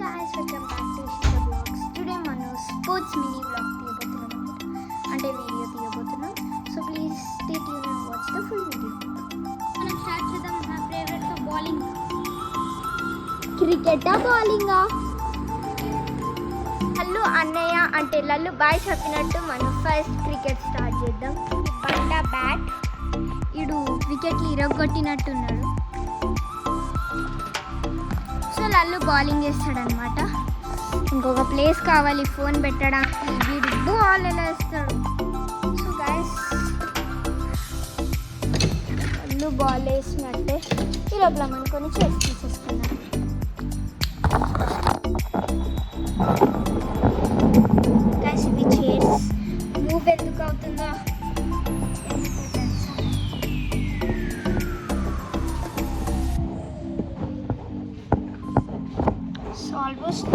guys, welcome back to Ishita Vlogs. Today మనం sports mini vlog తీయబోతున్నాం అంటే video తీయబోతున్నాం. So please stay tune and watch the full video. మనం start చేద్దాం. నా ఫేవరెట్ బౌలింగ్. క్రికెటా బౌలింగా? హలో అన్నయ్య అంటే లల్లు బాయ్ చెప్పినట్టు మనం ఫస్ట్ క్రికెట్ స్టార్ట్ చేద్దాం. బండ బ్యాట్ ఇడు వికెట్లు ఇరగొట్టినట్టున్నాడు. సో లల్లు బౌలింగ్ వేస్తాడనమాట. ఇంకొక ప్లేస్ కావాలి ఫోన్ పెట్టడానికి. వీడు బాల్ ఎలా వేస్తాడు. సో గైస్ లల్లు బాల్ వేసినట్టే ఈ లోపల అనుకొని చేసి తీసేసుకున్నాను. గైస్ ఇవి చైర్స్ మూవ్ ఎందుకు అవుతుందో almost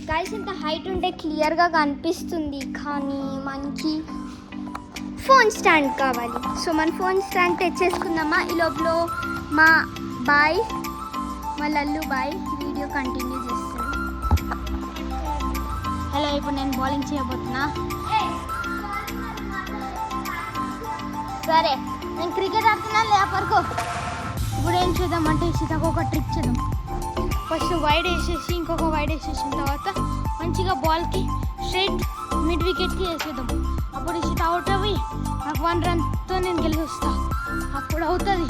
గైస్ ఇంత హైట్ ఉంటే క్లియర్గా కనిపిస్తుంది, కానీ మనకి ఫోన్ స్టాండ్ కావాలి. సో మన ఫోన్ స్టాండ్ తెచ్చేసుకుందామా. ఈ లోపల మా బాయ్ మా లల్లు బాయ్ వీడియో కంటిన్యూ చేస్తాడు. హలో, ఇప్పుడు నేను బౌలింగ్ చేయబోతున్నా. సరే, నేను క్రికెట్ ఆడుతున్నా లేపరుకో. ఇప్పుడు ఏం చేద్దామంటే సీతకు ఒక ట్రిక్ చేద్దాం. ఫస్ట్ వైడ్ వేసేసి ఇంకొక వైడ్ వేసేసిన తర్వాత మంచిగా బాల్కి స్ట్రైట్ మిడ్ వికెట్కి వేసేద్దాం. అప్పుడు సీత అవుట్ అవ్వి నాకు 1 రన్తో నేను గెలిపిస్తా. అప్పుడు అవుతుంది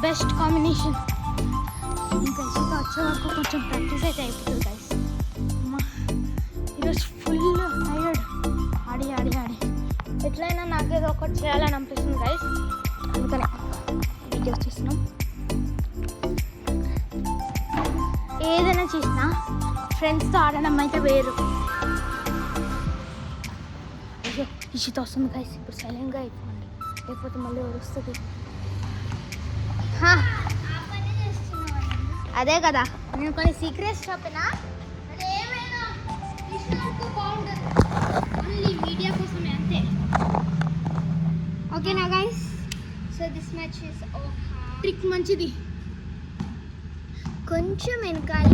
బెస్ట్ కాంబినేషన్. ఇంకా సీత వచ్చే వరకు కొంచెం ప్రాక్టీస్ అయితే అయిపోతుంది గైస్. అమ్మా ఈరోజు ఫుల్ టైర్డ్ ఆడి ఆడి ఆడి ఎట్లయినా నాకేదో ఒకటి చేయాలని అనిపిస్తుంది గైస్. అందుకనే వీడియోస్ చేస్తున్నాం. ఏదైనా చేసినా ఫ్రెండ్స్తో ఆడడం అయితే వేరు. అయ్యో ఇషిత వస్తుంది గైస్. ఇప్పుడు సైలెంట్గా అయిపోండి, లేకపోతే మళ్ళీ వస్తుంది. అదే కదా నేను కొన్ని సీక్రెట్స్ చెప్పినా. ఓన్లీ మీడియా కోసమే అంతే. ఓకేనా guys? So this match is over. Trick మంచిది. కొంచెం వెనకాల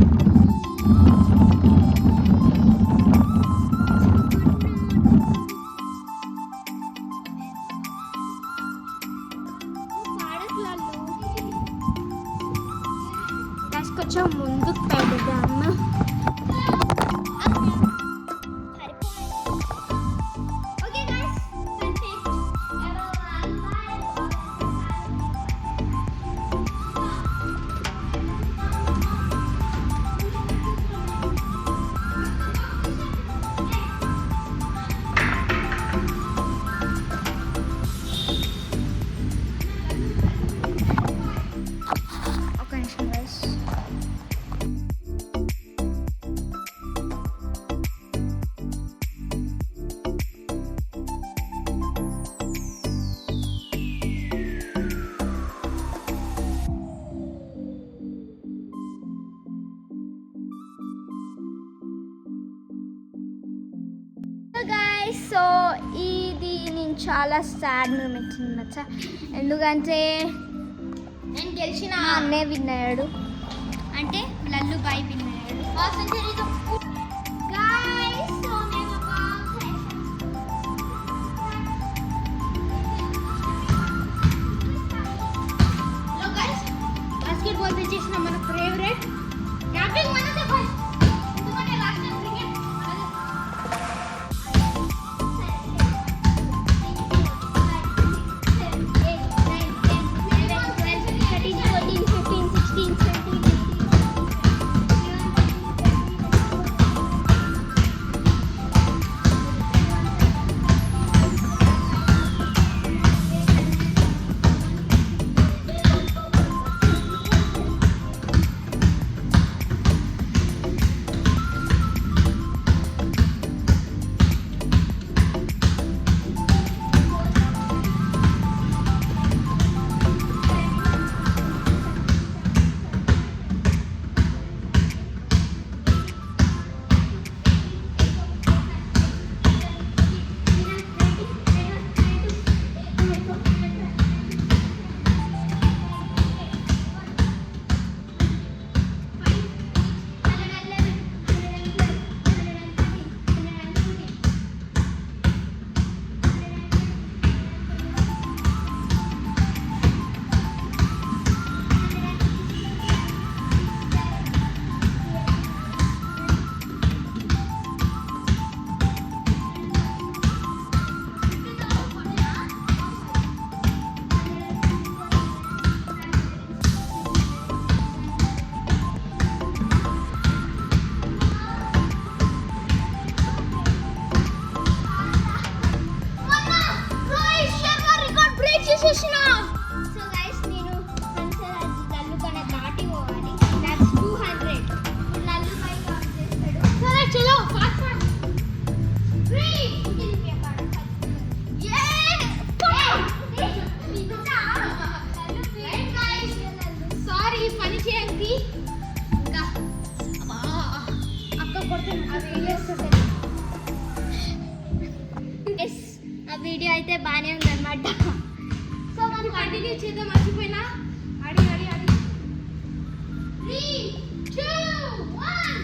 కొంచెం ముందుకు పెడదాము. సో ఇది నేను చాలా సాడ్ మూమెంట్ నచ్చా. ఎందుకంటే నేను గెలిచిన అన్నయ్య విన్ అయ్యాడు, అంటే లల్లు బాయ్ విన్ అయ్యాడు. బాస్కెట్బాల్ తెచ్చేసిన మన ఫేవరెట్ క్యాపింగ్ మనదే ఫస్ట్. ఎందుకంటే లాస్ట్ టైం క్రికెట్ అయితే బాగానే ఉందన్నమాట. సో మనం కంటిన్యూ చేద్దాం. మర్చిపోయినా అడి 3, 2, 1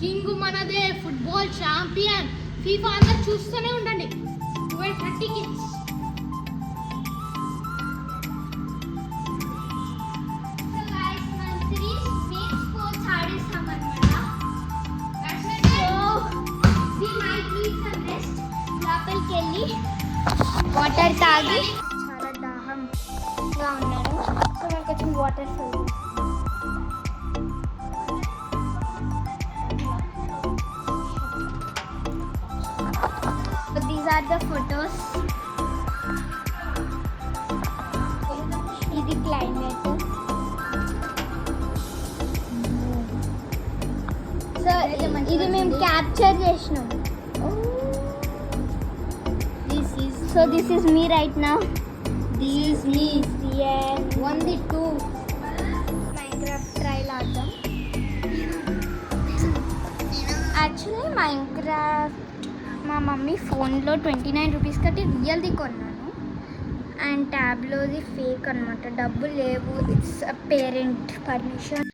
కింగ్ మనదే, ఫుట్బాల్ ఛాంపియన్, ఫీఫా అందరు చూస్తూనే ఉండండి. 12:30 కిడ్స్. వాటర్ తాగి చాలా దాహంగా ఉన్నాను. సో మనకు వచ్చిన water full. These are the photos. ఇది క్లైమేట్. సో ఇది మేము క్యాప్చర్ చేసినాం. So this is me right now. This is me. Yeah. 1-2. Minecraft trial ఆడదాం. యాక్చువల్లీ మైన్క్రాఫ్ట్ మా మమ్మీ ఫోన్లో 29 రూపీస్ కట్టి రియల్ది కొన్నాను. అండ్ ట్యాబ్లోది ఫేక్ అనమాట. డబ్బులు లేవు. It's parent permission.